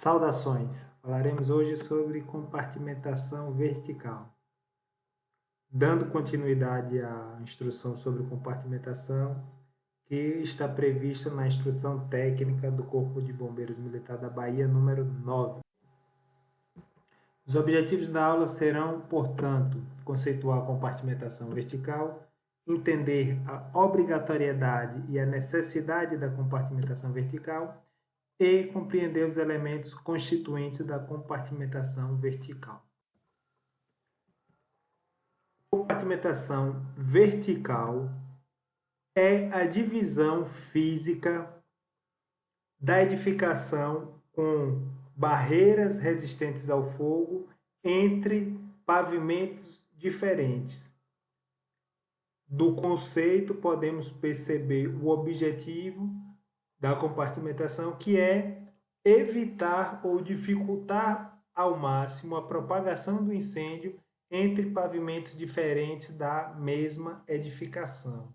Saudações! Falaremos hoje sobre compartimentação vertical. Dando continuidade à instrução sobre compartimentação, que está prevista na instrução técnica do Corpo de Bombeiros Militar da Bahia, número 9. Os objetivos da aula serão, portanto, conceituar a compartimentação vertical, entender a obrigatoriedade e a necessidade da compartimentação vertical, e compreender os elementos constituintes da compartimentação vertical. Compartimentação vertical é a divisão física da edificação com barreiras resistentes ao fogo entre pavimentos diferentes. Do conceito, podemos perceber o objetivo da compartimentação, que é evitar ou dificultar ao máximo a propagação do incêndio entre pavimentos diferentes da mesma edificação.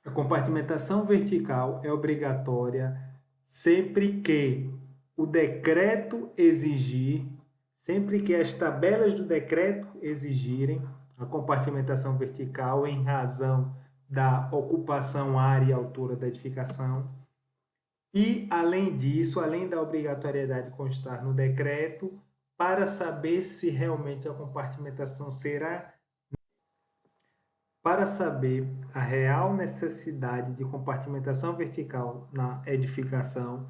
A compartimentação vertical é obrigatória sempre que o decreto exigir, sempre que as tabelas do decreto exigirem a compartimentação vertical em razão da ocupação, área e altura da edificação. E, além disso, além da obrigatoriedade de constar no decreto, para saber se realmente a compartimentação será. Para saber a real necessidade de compartimentação vertical na edificação,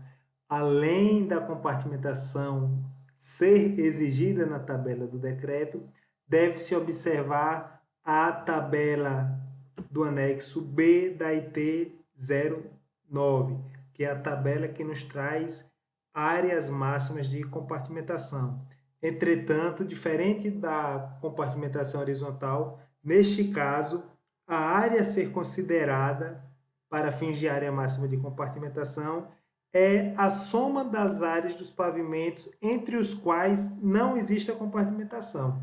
além da compartimentação ser exigida na tabela do decreto, deve-se observar a tabela do anexo B da IT 09, que é a tabela que nos traz áreas máximas de compartimentação. Entretanto, diferente da compartimentação horizontal, neste caso, a área a ser considerada para fins de área máxima de compartimentação é a soma das áreas dos pavimentos entre os quais não existe a compartimentação.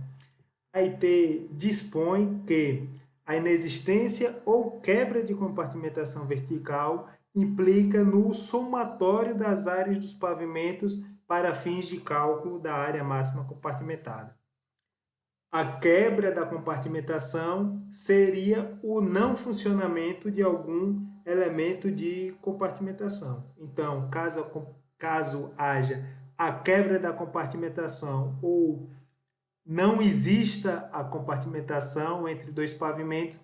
A IT dispõe que a inexistência ou quebra de compartimentação vertical implica no somatório das áreas dos pavimentos para fins de cálculo da área máxima compartimentada. A quebra da compartimentação seria o não funcionamento de algum elemento de compartimentação. Então, caso haja a quebra da compartimentação ou não exista a compartimentação entre dois pavimentos,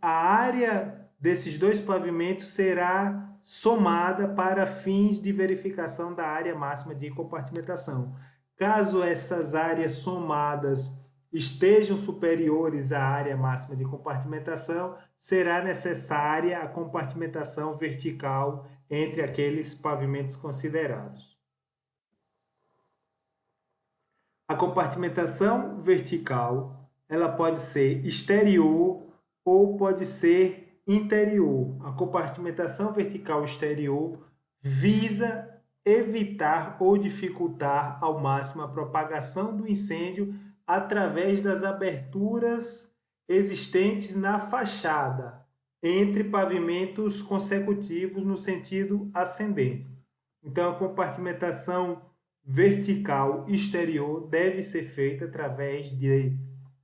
a área desses dois pavimentos será somada para fins de verificação da área máxima de compartimentação. Caso essas áreas somadas estejam superiores à área máxima de compartimentação, será necessária a compartimentação vertical entre aqueles pavimentos considerados. A compartimentação vertical, ela pode ser exterior ou pode ser interior. A compartimentação vertical exterior visa evitar ou dificultar ao máximo a propagação do incêndio através das aberturas existentes na fachada, entre pavimentos consecutivos no sentido ascendente. Então, a compartimentação vertical exterior deve ser feita através de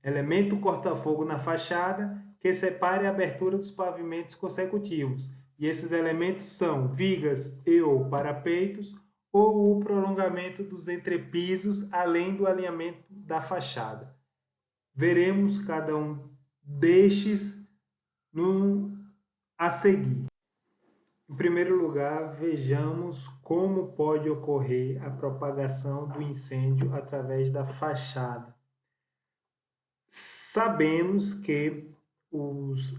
elemento corta-fogo na fachada que separe a abertura dos pavimentos consecutivos. E esses elementos são vigas e ou parapeitos ou o prolongamento dos entrepisos, além do alinhamento da fachada. Veremos cada um destes a seguir. Em primeiro lugar, vejamos como pode ocorrer a propagação do incêndio através da fachada. Sabemos que os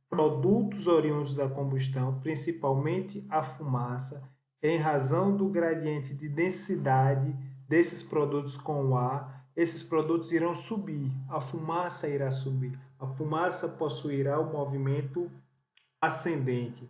produtos oriundos da combustão, principalmente a fumaça, em razão do gradiente de densidade desses produtos com o ar, esses produtos irão subir, a fumaça irá subir. A fumaça possuirá o movimento ascendente.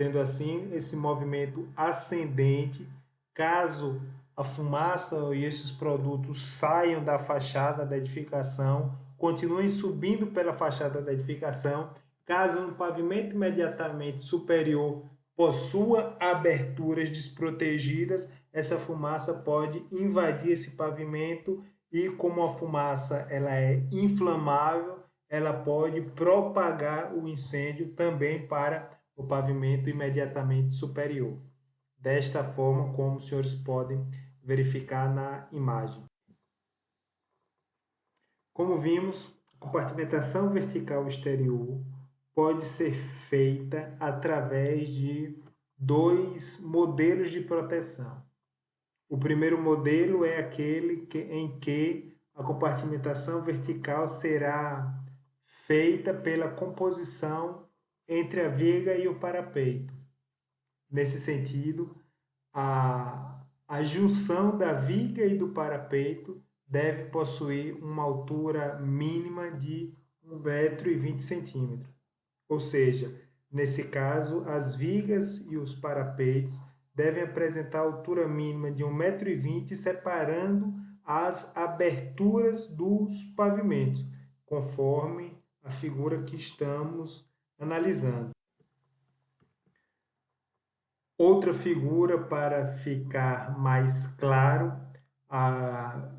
Sendo assim, esse movimento ascendente, caso a fumaça e esses produtos saiam da fachada da edificação, continuem subindo pela fachada da edificação, caso no pavimento imediatamente superior possua aberturas desprotegidas, essa fumaça pode invadir esse pavimento e, como a fumaça ela é inflamável, ela pode propagar o incêndio também para o pavimento imediatamente superior. Desta forma, como os senhores podem verificar na imagem. Como vimos, a compartimentação vertical exterior pode ser feita através de dois modelos de proteção. O primeiro modelo é aquele em que a compartimentação vertical será feita pela composição entre a viga e o parapeito. Nesse sentido, a junção da viga e do parapeito deve possuir uma altura mínima de 1,20 m. Ou seja, nesse caso, as vigas e os parapeitos devem apresentar altura mínima de 1,20 m, separando as aberturas dos pavimentos, conforme a figura que estamos analisando. Outra figura para ficar mais claro, a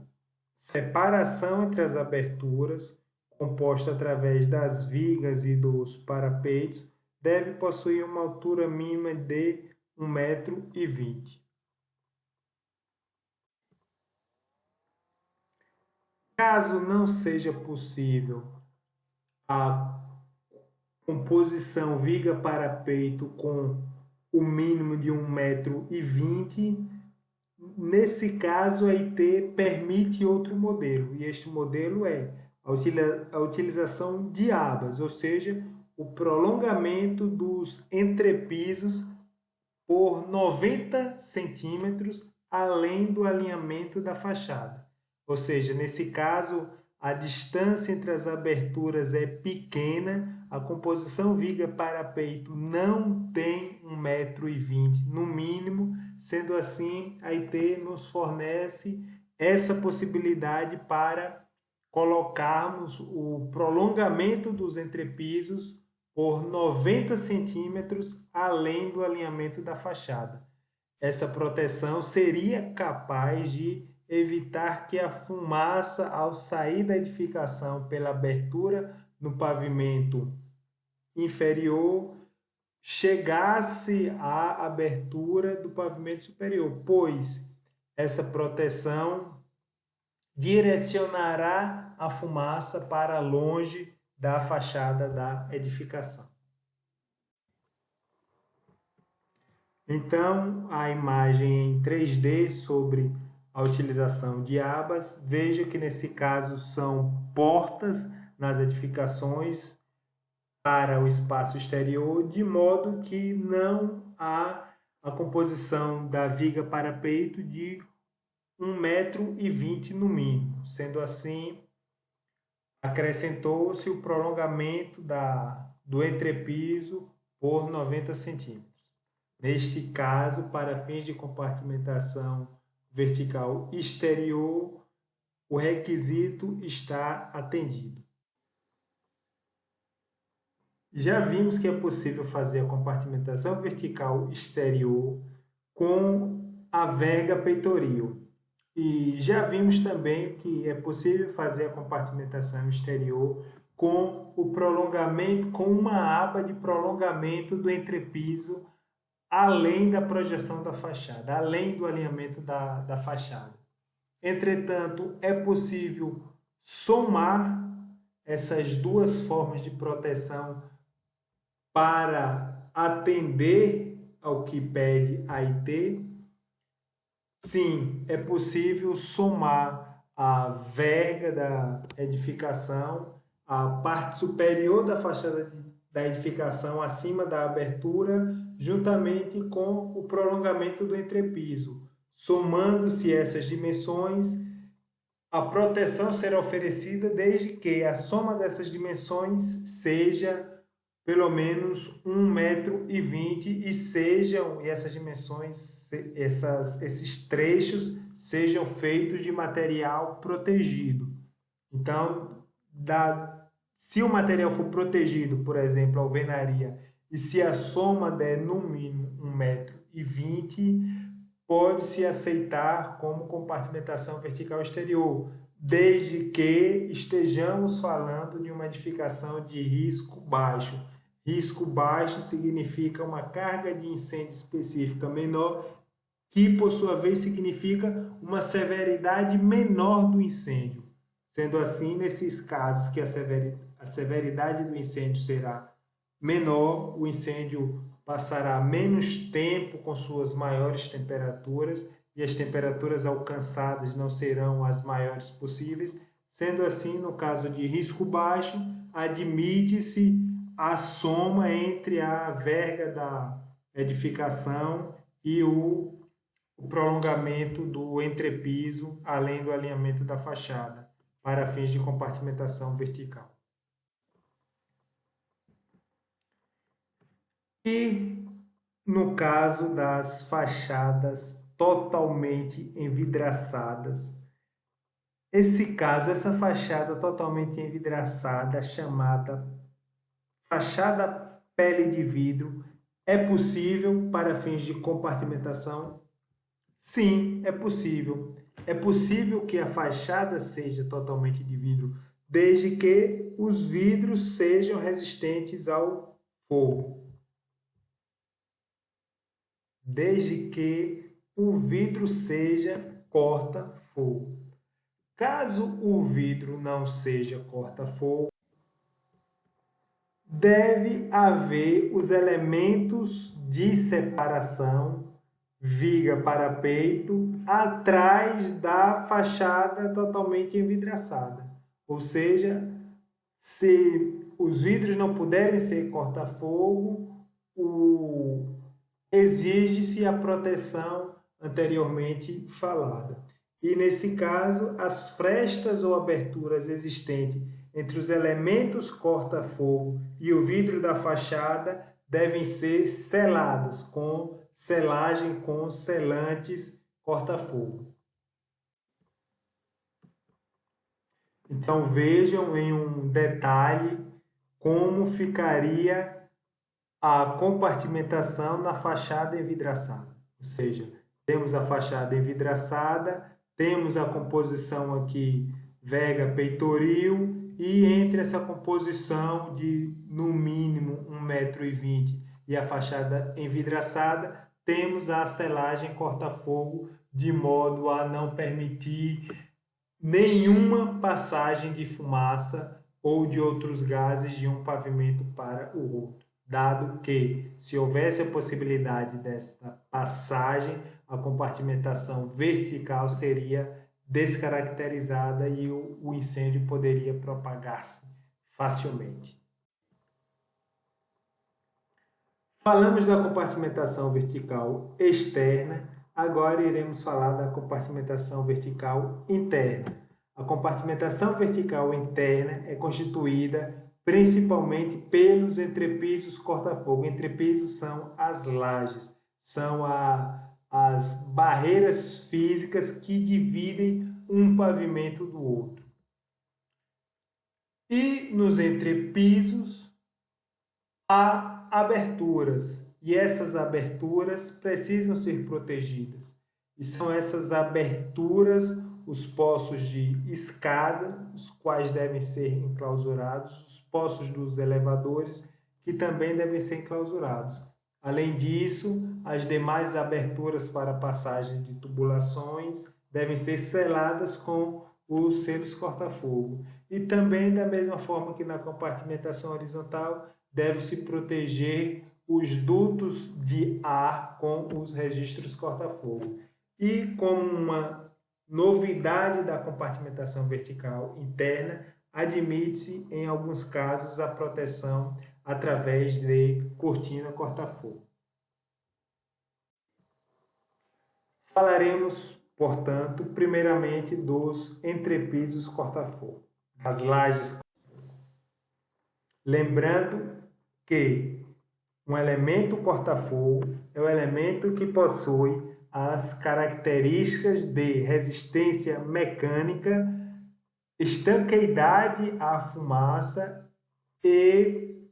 separação entre as aberturas, composta através das vigas e dos parapeitos, deve possuir uma altura mínima de 1,20 m. Caso não seja possível a composição viga-parapeito com o mínimo de 1,20 m, nesse caso a IT permite outro modelo, e este modelo é a utilização de abas, ou seja, o prolongamento dos entrepisos por 90 centímetros além do alinhamento da fachada. Ou seja, nesse caso, a distância entre as aberturas é pequena, a composição viga-parapeito não tem 1,20 m no mínimo, sendo assim, a IT nos fornece essa possibilidade para colocarmos o prolongamento dos entrepisos por 90 centímetros além do alinhamento da fachada. Essa proteção seria capaz de evitar que a fumaça, ao sair da edificação pela abertura no pavimento inferior, chegasse à abertura do pavimento superior, pois essa proteção direcionará a fumaça para longe da fachada da edificação. Então, a imagem em 3D sobre a utilização de abas, veja que nesse caso são portas nas edificações para o espaço exterior, de modo que não há a composição da viga parapeito de 1,20 m no mínimo. Sendo assim, acrescentou-se o prolongamento do entrepiso por 90 centímetros. Neste caso, para fins de compartimentação vertical exterior, o requisito está atendido. Já vimos que é possível fazer a compartimentação vertical exterior com a verga peitoril. E já vimos também que é possível fazer a compartimentação exterior com o prolongamento, com uma aba de prolongamento do entrepiso além da projeção da fachada, além do alinhamento da fachada. Entretanto, é possível somar essas duas formas de proteção para atender ao que pede a IT. Sim, é possível somar a verga da edificação, a parte superior da fachada da edificação acima da abertura, juntamente com o prolongamento do entrepiso. Somando-se essas dimensões, a proteção será oferecida desde que a soma dessas dimensões seja pelo menos 1,20 m e essas dimensões, esses trechos sejam feitos de material protegido. Então, se o material for protegido, por exemplo, a alvenaria e se a soma der no mínimo 1,20 m, pode-se aceitar como compartimentação vertical exterior, desde que estejamos falando de uma edificação de risco baixo. Risco baixo significa uma carga de incêndio específica menor, que por sua vez significa uma severidade menor do incêndio. Sendo assim, nesses casos que a severidade do incêndio será menor, o incêndio passará menos tempo com suas maiores temperaturas e as temperaturas alcançadas não serão as maiores possíveis. Sendo assim, no caso de risco baixo, admite-se a soma entre a verga da edificação e o prolongamento do entrepiso, além do alinhamento da fachada, para fins de compartimentação vertical. E no caso das fachadas totalmente envidraçadas, essa fachada totalmente envidraçada, chamada fachada pele de vidro, é possível para fins de compartimentação? Sim, é possível. É possível que a fachada seja totalmente de vidro, desde que os vidros sejam resistentes ao fogo. Desde que o vidro seja corta-fogo. Caso o vidro não seja corta-fogo, deve haver os elementos de separação, viga para peito, atrás da fachada totalmente envidraçada. Ou seja, se os vidros não puderem ser corta-fogo, exige-se a proteção anteriormente falada. E nesse caso, as frestas ou aberturas existentes entre os elementos corta-fogo e o vidro da fachada devem ser seladas com selagem com selantes corta-fogo. Então vejam em um detalhe como ficaria a compartimentação na fachada envidraçada. Ou seja, temos a fachada envidraçada, temos a composição aqui vega peitoril, e entre essa composição de no mínimo 1,20 m e a fachada envidraçada, temos a selagem corta-fogo, de modo a não permitir nenhuma passagem de fumaça ou de outros gases de um pavimento para o outro, dado que, se houvesse a possibilidade desta passagem, a compartimentação vertical seria descaracterizada e o incêndio poderia propagar-se facilmente. Falamos da compartimentação vertical externa, agora iremos falar da compartimentação vertical interna. A compartimentação vertical interna é constituída principalmente pelos entrepisos corta-fogo. Entrepisos são as lajes, são as barreiras físicas que dividem um pavimento do outro. E nos entrepisos há aberturas, e essas aberturas precisam ser protegidas. E são essas aberturas os poços de escada, os quais devem ser enclausurados, os poços dos elevadores, que também devem ser enclausurados. Além disso, as demais aberturas para passagem de tubulações devem ser seladas com os selos corta-fogo. E também, da mesma forma que na compartimentação horizontal, deve-se proteger os dutos de ar com os registros corta-fogo. E como uma novidade da compartimentação vertical interna, admite-se, em alguns casos, a proteção através de cortina corta-fogo. Falaremos, portanto, primeiramente dos entrepisos corta-fogo, das lajes. Lembrando que um elemento corta-fogo é o elemento que possui as características de resistência mecânica, estanqueidade à fumaça e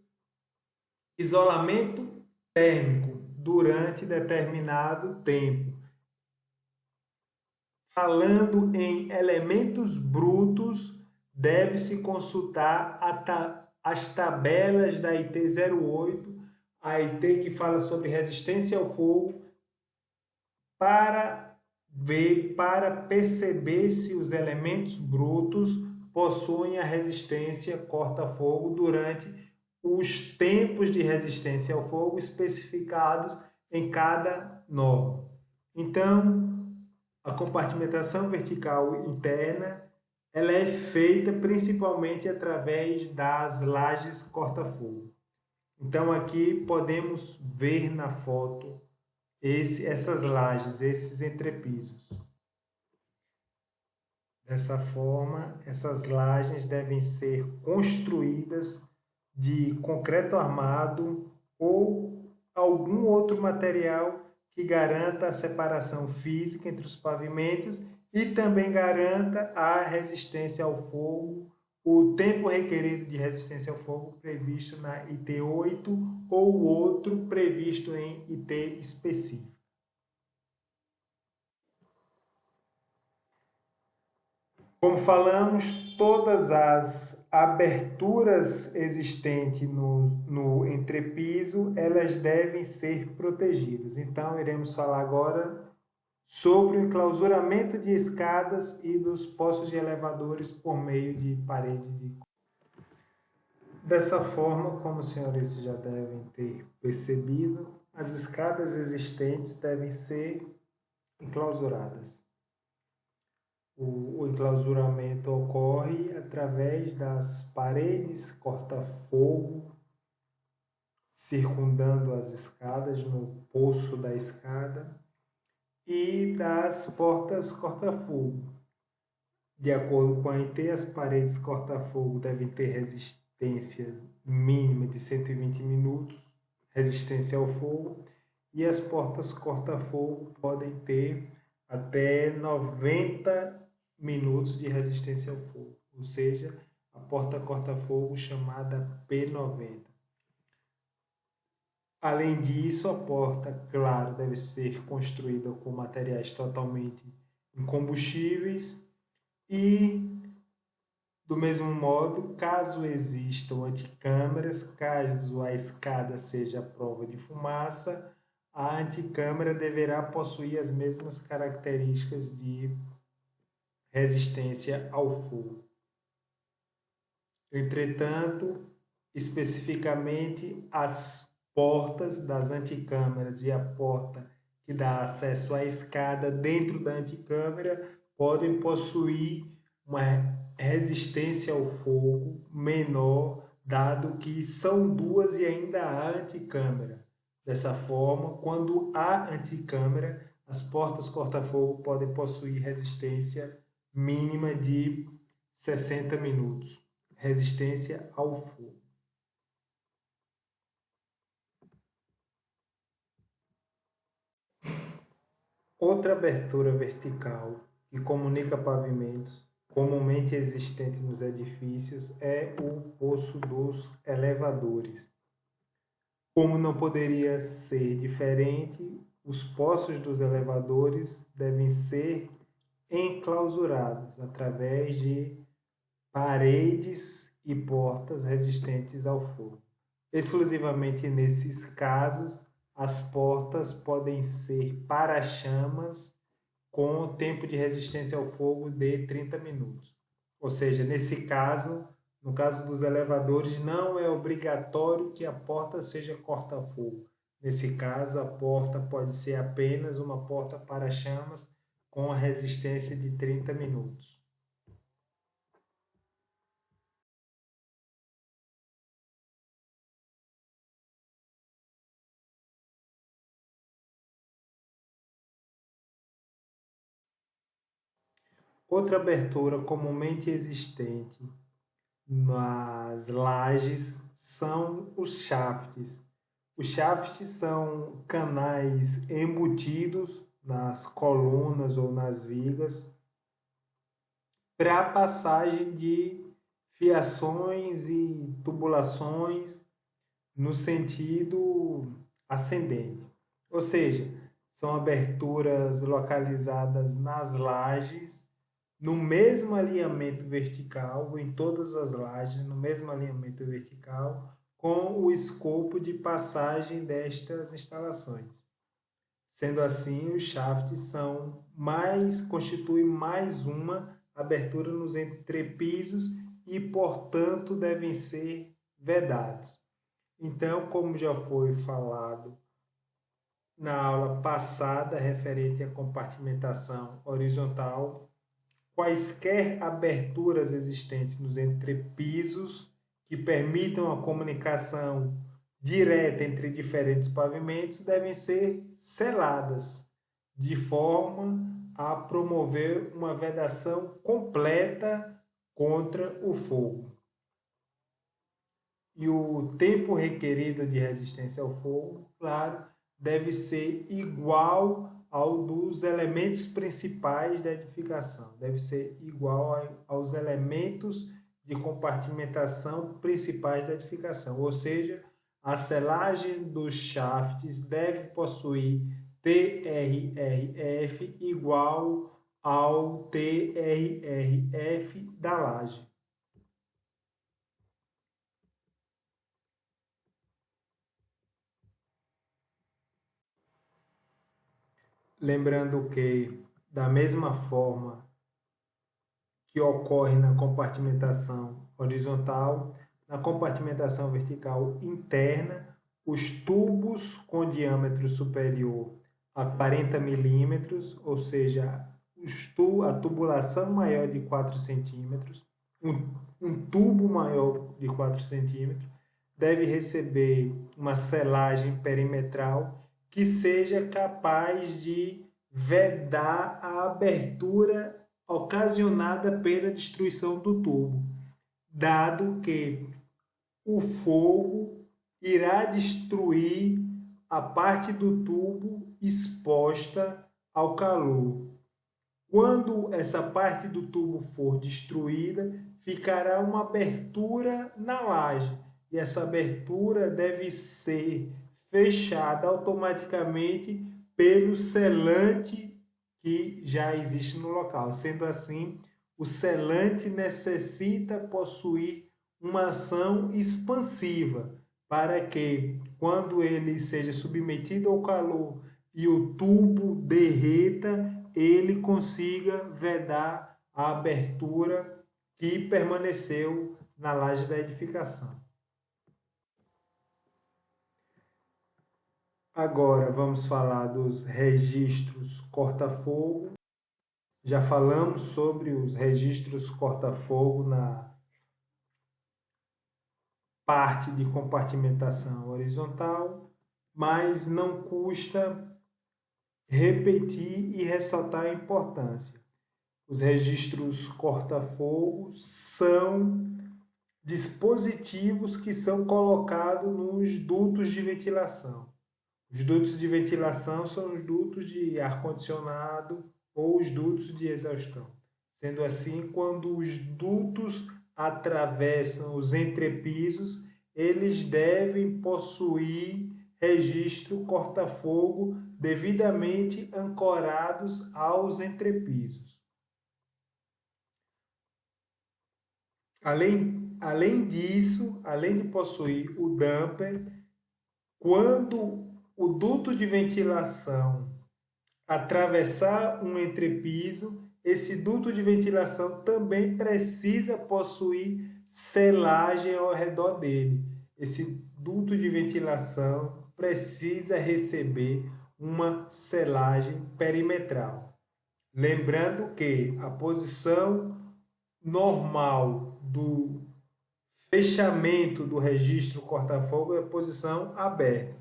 isolamento térmico durante determinado tempo. Falando em elementos brutos, deve-se consultar as tabelas da IT08, a IT que fala sobre resistência ao fogo, para perceber se os elementos brutos possuem a resistência corta-fogo durante os tempos de resistência ao fogo especificados em cada norma. Então, a compartimentação vertical interna ela é feita principalmente através das lajes corta-fogo. Então, aqui podemos ver na foto essas lajes, esses entrepisos. Dessa forma, essas lajes devem ser construídas de concreto armado ou algum outro material que garanta a separação física entre os pavimentos e também garanta a resistência ao fogo, o tempo requerido de resistência ao fogo previsto na IT8 ou outro previsto em IT específico. Como falamos, todas as aberturas existentes no entrepiso, elas devem ser protegidas. Então, iremos falar agora sobre o enclausuramento de escadas e dos postos de elevadores por meio de parede de... Dessa forma, como os senhores já devem ter percebido, as escadas existentes devem ser enclausuradas. O enclausuramento ocorre através das paredes corta-fogo circundando as escadas, no poço da escada, e das portas corta-fogo. De acordo com a IT, as paredes corta-fogo devem ter resistência mínima de 120 minutos, resistência ao fogo, e as portas corta-fogo podem ter até 90 minutos de resistência ao fogo, ou seja, a porta corta-fogo chamada P90. Além disso, a porta, claro, deve ser construída com materiais totalmente incombustíveis e, do mesmo modo, caso existam anticâmaras, caso a escada seja a prova de fumaça, a anticâmara deverá possuir as mesmas características de resistência ao fogo. Entretanto, especificamente as portas das anticâmaras e a porta que dá acesso à escada dentro da anticâmara podem possuir uma resistência ao fogo menor, dado que são duas e ainda há anticâmara. Dessa forma, quando há anticâmara, as portas corta-fogo podem possuir resistência mínima de 60 minutos. Resistência ao fogo. Outra abertura vertical que comunica pavimentos, comumente existente nos edifícios, é o poço dos elevadores. Como não poderia ser diferente, os poços dos elevadores devem ser enclausurados através de paredes e portas resistentes ao fogo. Exclusivamente nesses casos, as portas podem ser para-chamas com tempo de resistência ao fogo de 30 minutos. Ou seja, nesse caso, no caso dos elevadores, não é obrigatório que a porta seja corta-fogo. Nesse caso, a porta pode ser apenas uma porta para-chamas com a resistência de 30 minutos. Outra abertura comumente existente nas lajes são os shafts. Os shafts são canais embutidos nas colunas ou nas vigas para a passagem de fiações e tubulações no sentido ascendente. Ou seja, são aberturas localizadas nas lajes, no mesmo alinhamento vertical, em todas as lajes, no mesmo alinhamento vertical, com o escopo de passagem destas instalações. Sendo assim, os shafts constituem mais uma abertura nos entrepisos e, portanto, devem ser vedados. Então, como já foi falado na aula passada referente à compartimentação horizontal, quaisquer aberturas existentes nos entrepisos que permitam a comunicação direta entre diferentes pavimentos devem ser seladas, de forma a promover uma vedação completa contra o fogo. E o tempo requerido de resistência ao fogo, claro, deve ser igual ao dos elementos principais da edificação, deve ser igual aos elementos de compartimentação principais da edificação, ou seja, a selagem dos shafts deve possuir TRRF igual ao TRRF da laje. Lembrando que, da mesma forma que ocorre na compartimentação horizontal, na compartimentação vertical interna, os tubos com diâmetro superior a 40 milímetros, ou seja, a tubulação maior de 4 centímetros, um tubo maior de 4 centímetros, deve receber uma selagem perimetral que seja capaz de vedar a abertura ocasionada pela destruição do tubo, dado que o fogo irá destruir a parte do tubo exposta ao calor. Quando essa parte do tubo for destruída, ficará uma abertura na laje, e essa abertura deve ser fechada automaticamente pelo selante que já existe no local. Sendo assim, o selante necessita possuir uma ação expansiva para que, quando ele seja submetido ao calor e o tubo derreta, ele consiga vedar a abertura que permaneceu na laje da edificação. Agora vamos falar dos registros corta-fogo. Já falamos sobre os registros corta-fogo na parte de compartimentação horizontal, mas não custa repetir e ressaltar a importância. Os registros corta-fogo são dispositivos que são colocados nos dutos de ventilação. Os dutos de ventilação são os dutos de ar-condicionado ou os dutos de exaustão. Sendo assim, quando os dutos atravessam os entrepisos, eles devem possuir registro corta-fogo devidamente ancorados aos entrepisos. Além disso, além de possuir o damper, quando o duto de ventilação atravessar um entrepiso, esse duto de ventilação também precisa possuir selagem ao redor dele. Esse duto de ventilação precisa receber uma selagem perimetral. Lembrando que a posição normal do fechamento do registro corta-fogo é a posição aberta.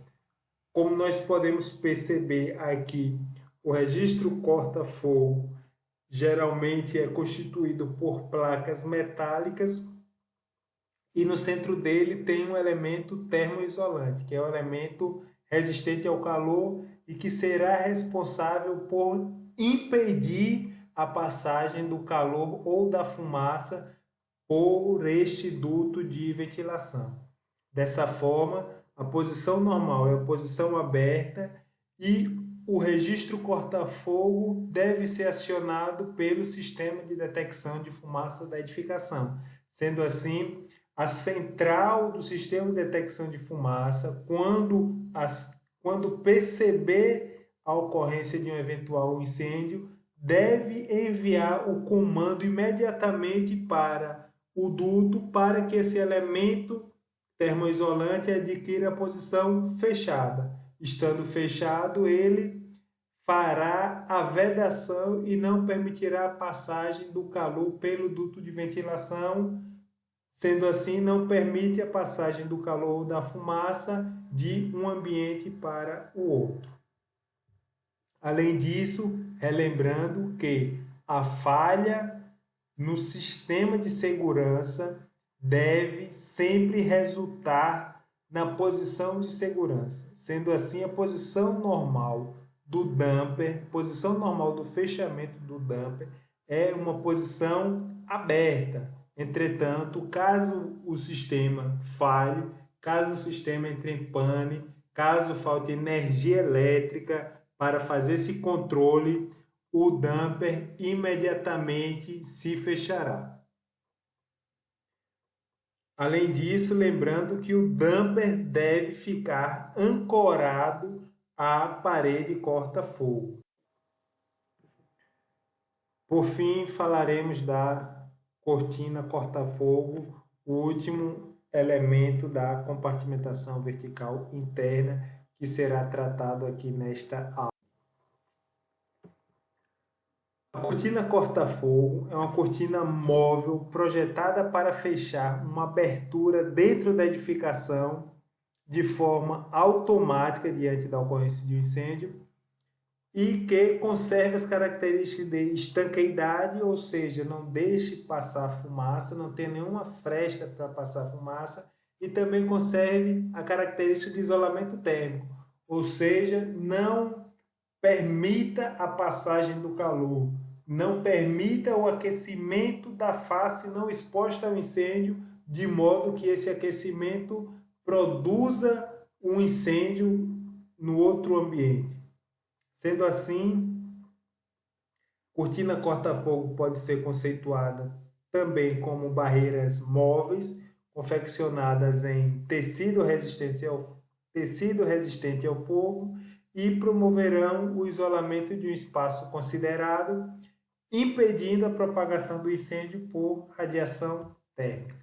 Como nós podemos perceber aqui, o registro corta-fogo geralmente é constituído por placas metálicas e no centro dele tem um elemento termoisolante, que é um elemento resistente ao calor e que será responsável por impedir a passagem do calor ou da fumaça por este duto de ventilação. Dessa forma, A posição normal é a posição aberta e o registro corta-fogo deve ser acionado pelo sistema de detecção de fumaça da edificação. Sendo assim, a central do sistema de detecção de fumaça, quando perceber a ocorrência de um eventual incêndio, deve enviar o comando imediatamente para o duto para que esse elemento termoisolante adquira a posição fechada. Estando fechado, ele fará a vedação e não permitirá a passagem do calor pelo duto de ventilação. Sendo assim, não permite a passagem do calor ou da fumaça de um ambiente para o outro. Além disso, relembrando que a falha no sistema de segurança deve sempre resultar na posição de segurança. Sendo assim, a posição normal do damper, posição normal do fechamento do damper é uma posição aberta. Entretanto, caso o sistema falhe, caso o sistema entre em pane, caso falte energia elétrica para fazer esse controle, o damper imediatamente se fechará. Além disso, lembrando que o damper deve ficar ancorado à parede corta-fogo. Por fim, falaremos da cortina corta-fogo, o último elemento da compartimentação vertical interna que será tratado aqui nesta aula. A cortina corta-fogo é uma cortina móvel projetada para fechar uma abertura dentro da edificação de forma automática diante da ocorrência de um incêndio e que conserve as características de estanqueidade, ou seja, não deixe passar fumaça, não tem nenhuma fresta para passar fumaça, e também conserve a característica de isolamento térmico, ou seja, não permita a passagem do calor, não permita o aquecimento da face não exposta ao incêndio, de modo que esse aquecimento produza um incêndio no outro ambiente. Sendo assim, cortina corta-fogo pode ser conceituada também como barreiras móveis, confeccionadas em tecido resistente ao fogo e promoverão o isolamento de um espaço considerado, impedindo a propagação do incêndio por radiação térmica.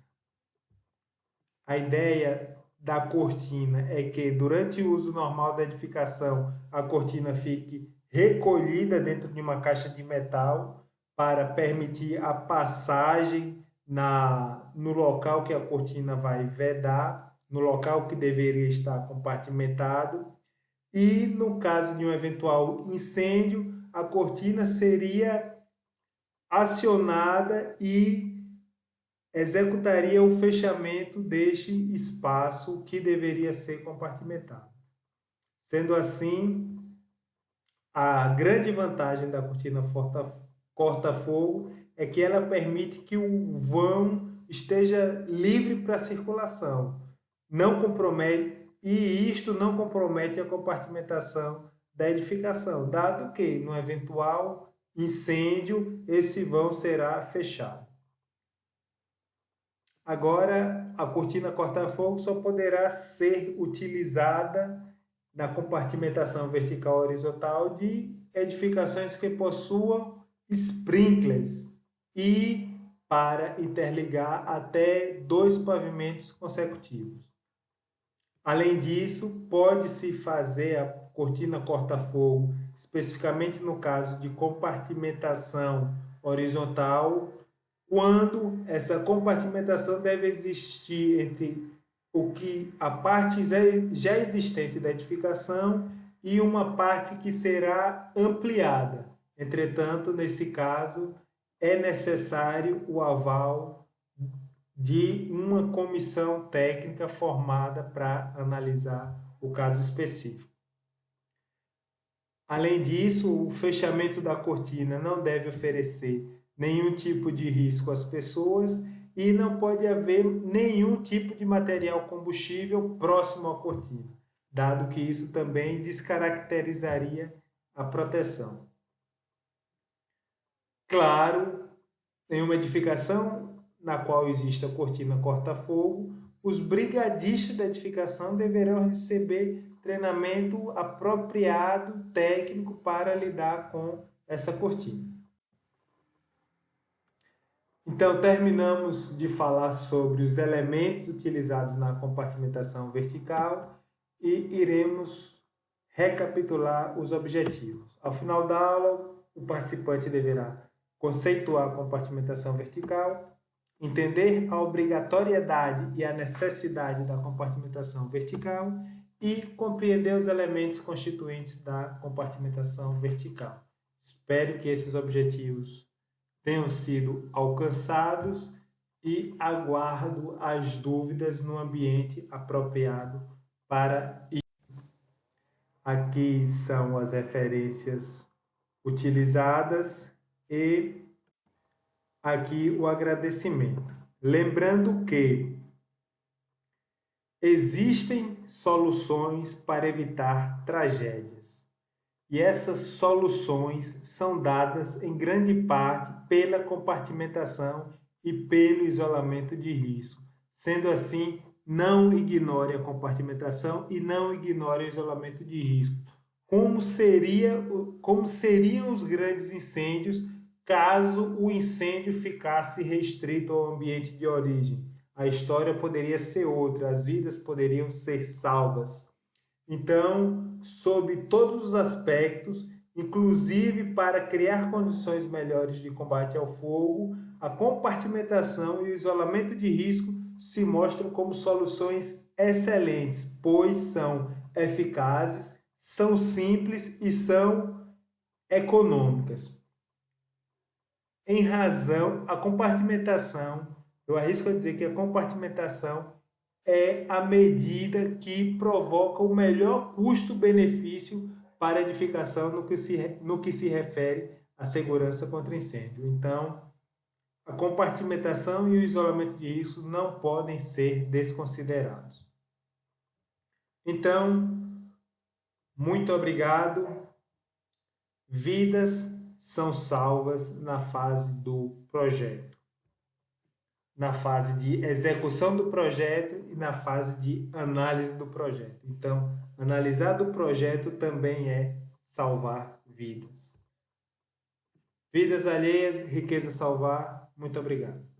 A ideia da cortina é que, durante o uso normal da edificação, a cortina fique recolhida dentro de uma caixa de metal para permitir a passagem no local que a cortina vai vedar, no local que deveria estar compartimentado. E, no caso de um eventual incêndio, a cortina seria acionada e executaria o fechamento deste espaço que deveria ser compartimentado. Sendo assim, a grande vantagem da cortina corta-fogo é que ela permite que o vão esteja livre para circulação. Não compromete, e isto não compromete a compartimentação da edificação, dado que, no eventual incêndio, esse vão será fechado. Agora, a cortina corta-fogo só poderá ser utilizada na compartimentação vertical horizontal de edificações que possuam sprinklers e para interligar até 2 pavimentos consecutivos. Além disso, pode-se fazer a cortina corta-fogo, especificamente no caso de compartimentação horizontal, quando essa compartimentação deve existir entre a parte já existente da edificação e uma parte que será ampliada. Entretanto, nesse caso, é necessário o aval de uma comissão técnica formada para analisar o caso específico. Além disso, o fechamento da cortina não deve oferecer nenhum tipo de risco às pessoas e não pode haver nenhum tipo de material combustível próximo à cortina, dado que isso também descaracterizaria a proteção. Claro, em uma edificação na qual exista cortina corta-fogo, os brigadistas da edificação deverão receber treinamento apropriado, técnico, para lidar com essa cortina. Então, terminamos de falar sobre os elementos utilizados na compartimentação vertical e iremos recapitular os objetivos. Ao final da aula, o participante deverá conceituar a compartimentação vertical, entender a obrigatoriedade e a necessidade da compartimentação vertical e compreender os elementos constituintes da compartimentação vertical. Espero que esses objetivos tenham sido alcançados e aguardo as dúvidas no ambiente apropriado para isso. Aqui são as referências utilizadas e aqui o agradecimento. Lembrando que existem soluções para evitar tragédias. E essas soluções são dadas em grande parte pela compartimentação e pelo isolamento de risco. Sendo assim, não ignore a compartimentação e não ignore o isolamento de risco. Como seriam os grandes incêndios caso o incêndio ficasse restrito ao ambiente de origem? A história poderia ser outra, as vidas poderiam ser salvas. Então, sob todos os aspectos, inclusive para criar condições melhores de combate ao fogo, a compartimentação e o isolamento de risco se mostram como soluções excelentes, pois são eficazes, são simples e são econômicas. Em razão, a compartimentação, eu arrisco a dizer que a compartimentação é a medida que provoca o melhor custo-benefício para a edificação no que se refere à segurança contra incêndio. Então, a compartimentação e o isolamento de risco não podem ser desconsiderados. Então, muito obrigado. Vidas são salvas na fase do projeto, na fase de execução do projeto e na fase de análise do projeto. Então, analisar do projeto também é salvar vidas. Vidas alheias, riqueza salvar. Muito obrigado.